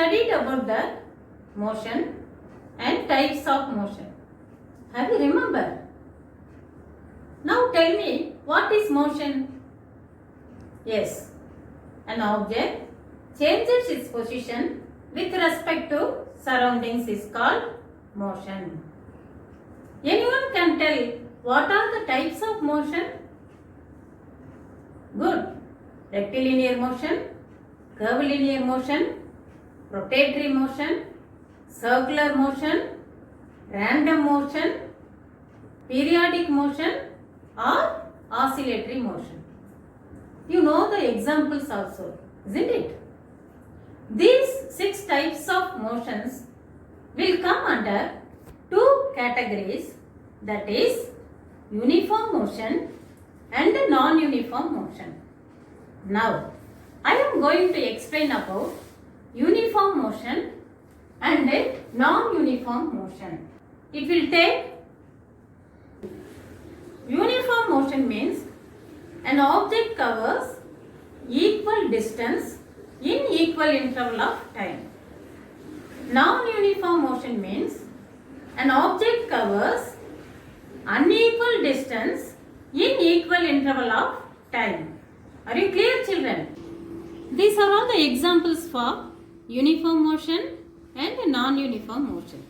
studied about the motion and types of motion. Have you remembered? Now tell me, what is motion? Yes, an object changes its position with respect to surroundings is called motion. Anyone can tell what are the types of motion? Good. Rectilinear motion, curvilinear motion, rotatory motion, circular motion, random motion, periodic motion or oscillatory motion. You know the examples also, isn't it? These 6 types of motions will come under 2 categories, that is uniform motion and non-uniform motion. Now, I am going to explain about uniform motion and non-uniform motion. It will take uniform motion means an object covers equal distance in equal interval of time. Non-uniform motion means an object covers unequal distance in equal interval of time. Are you clear, children? These are all the examples for uniform motion and non-uniform motion.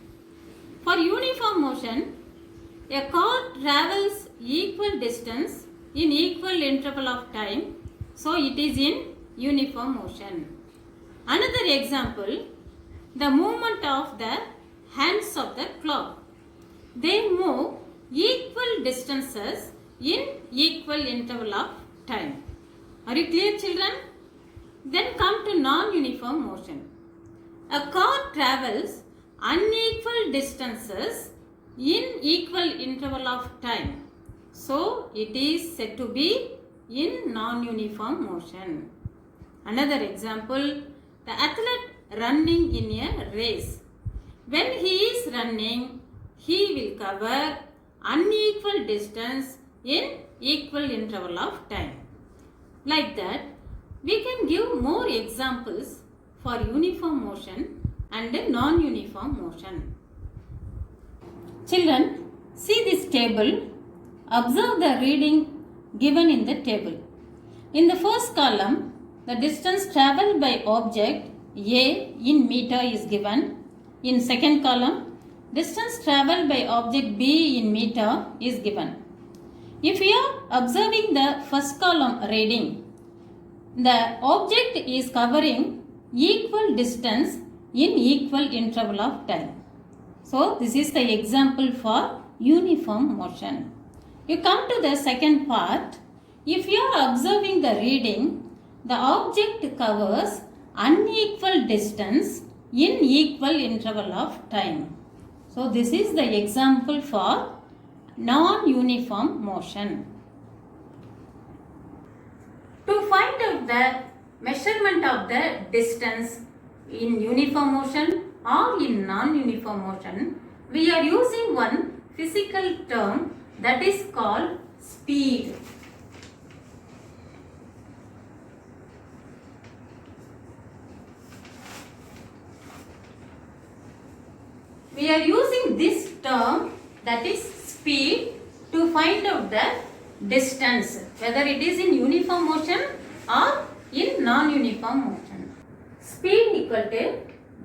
For uniform motion, a car travels equal distance in equal interval of time, so it is in uniform motion. Another example, the movement of the hands of the clock. They move equal distances in equal interval of time. Are you clear, children? Then come to non-uniform motion. A car travels unequal distances in equal interval of time. So, it is said to be in non-uniform motion. Another example, the athlete running in a race. When he is running, he will cover unequal distance in equal interval of time. Like that, we can give more examples for uniform motion and non-uniform motion. Children, see this table. Observe the reading given in the table. In the first column, the distance travelled by object A in meter is given. In second column, distance travelled by object B in meter is given. If we are observing the first column reading, the object is covering equal distance in equal interval of time. So, this is the example for uniform motion. You come to the second part. If you are observing the reading, the object covers unequal distance in equal interval of time. So, this is the example for non-uniform motion. To find out the measurement of the distance in uniform motion or in non-uniform motion, we are using one physical term that is called speed. We are using this term, that is speed, to find out the distance, whether it is in uniform motion or in non-uniform motion. Speed equal to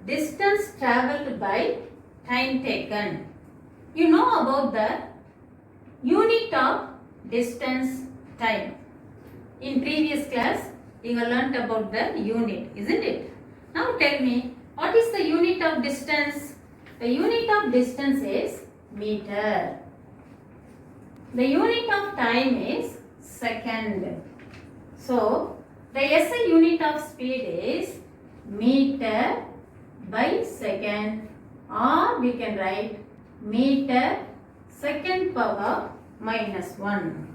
distance travelled by time taken. You know about the unit of distance time. In previous class, you have learnt about the unit, isn't it? Now tell me, what is the unit of distance? The unit of distance is meter. The unit of time is second. So, the SI unit of speed is meter by second, or we can write meter second power minus 1.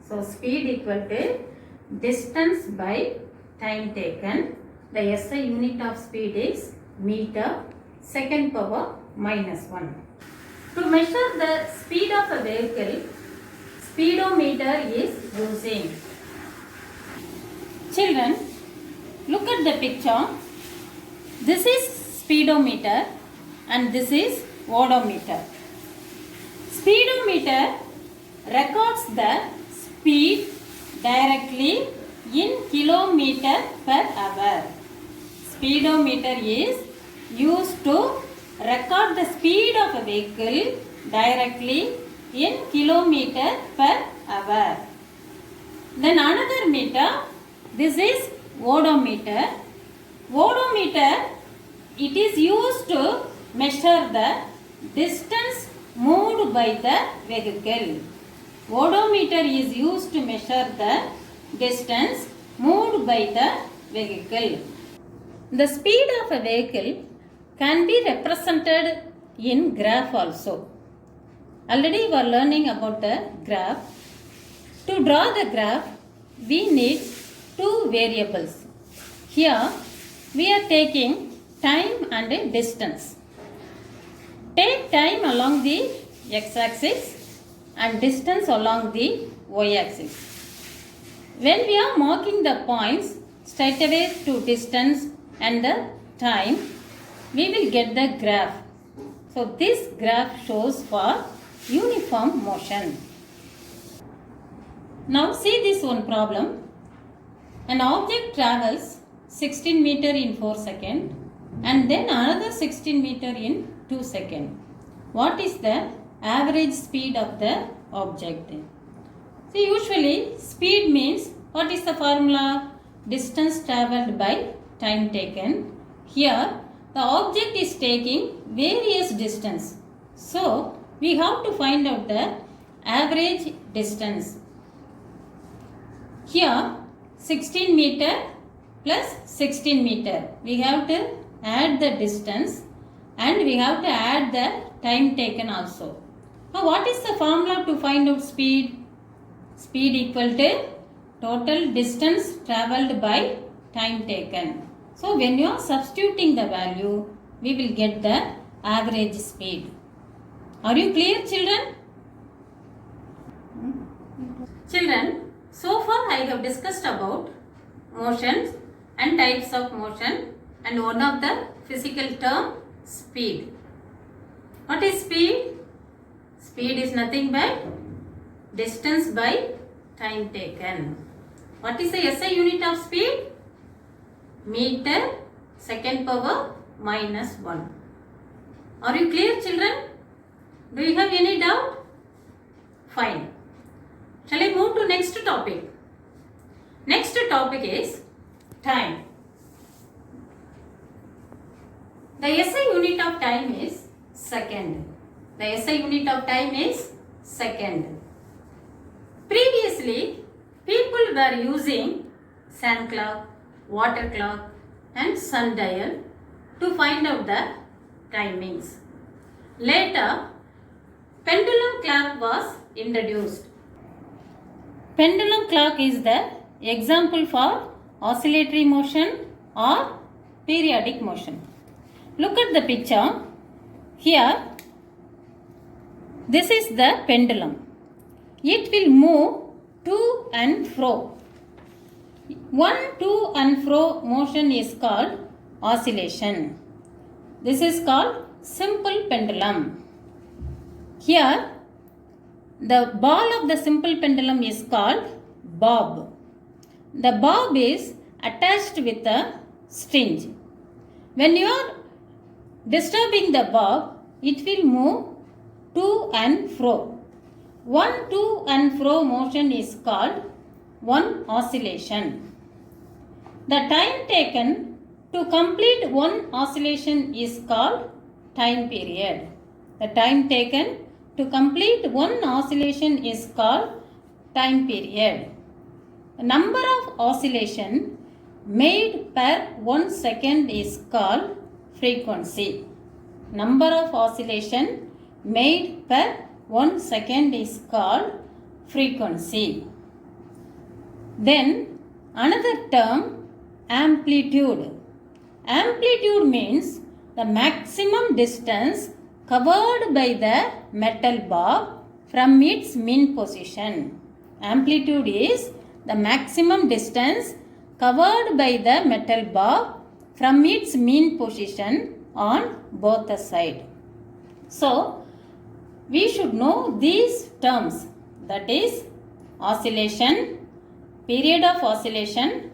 So, speed equal to distance by time taken. The SI unit of speed is meter second power minus 1. To measure the speed of a vehicle, speedometer is using. Children, look at the picture. This is speedometer and this is odometer. Speedometer records the speed directly in kilometer per hour. Speedometer is used to record the speed of a vehicle directly in kilometer per hour. Then another meter, this is odometer. Odometer, it is used to measure the distance moved by the vehicle. Odometer is used to measure the distance moved by the vehicle. The speed of a vehicle can be represented in graph also. Already we are learning about the graph. To draw the graph, we need two variables. Here, we are taking time and distance. Take time along the x-axis and distance along the y-axis. When we are marking the points straight away to distance and the time, we will get the graph. So this graph shows for uniform motion. Now see this one problem. An object travels 16 meter in 4 seconds and then another 16 meter in 2 seconds. What is the average speed of the object? See, usually speed means, what is the formula? Distance travelled by time taken. Here the object is taking various distance. So we have to find out the average distance. Here 16 meter plus 16 meter. We have to add the distance and we have to add the time taken also. Now what is the formula to find out speed? Speed equal to total distance travelled by time taken. So when you are substituting the value, we will get the average speed. Are you clear, children? Children, so far I have discussed about motions and types of motion and one of the physical term, speed. What is speed? Speed is nothing but distance by time taken. What is the SI unit of speed? Meter second power minus 1. Are you clear, children? Do you have any doubt? Fine. Shall I move to next topic? Next topic is time. The SI unit of time is second. The SI unit of time is second. Previously, people were using sun clock, water clock and sundial to find out the timings. Later, pendulum clock was introduced. Pendulum clock is the example for oscillatory motion or periodic motion. Look at the picture. Here, this is the pendulum. It will move to and fro. One to and fro motion is called oscillation. This is called simple pendulum. Here, the ball of the simple pendulum is called bob. The bob is attached with a string. When you are disturbing the bob, it will move to and fro. One to and fro motion is called one oscillation. The time taken to complete one oscillation is called time period. The time taken to complete one oscillation is called time period. The number of oscillation made per 1 second is called frequency. Number of oscillation made per 1 second is called frequency. Then another term, amplitude. Amplitude means the maximum distance covered by the metal bob from its mean position. Amplitude is the maximum distance covered by the metal bob from its mean position on both the sides. So, we should know these terms, that is oscillation, period of oscillation,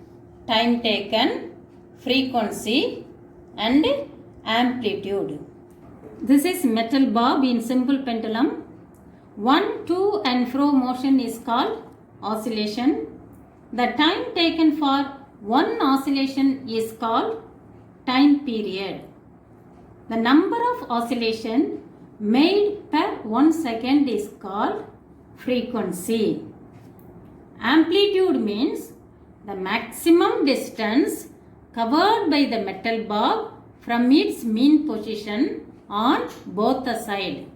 time taken, frequency and amplitude. This is metal bob in simple pendulum. 1, 2 and fro motion is called oscillation. The time taken for one oscillation is called time period. The number of oscillation made per 1 second is called frequency. Amplitude means the maximum distance covered by the metal bob from its mean position on both the sides.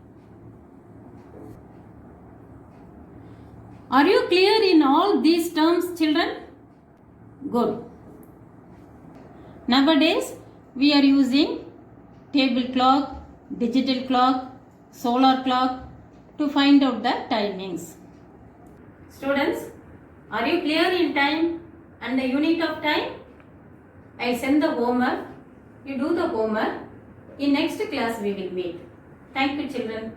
Are you clear in all these terms, children? Good. Nowadays, we are using table clock, digital clock, solar clock to find out the timings. Students, are you clear in time and the unit of time? I will send the homework. You do the homework. In next class we will meet. Thank you, children.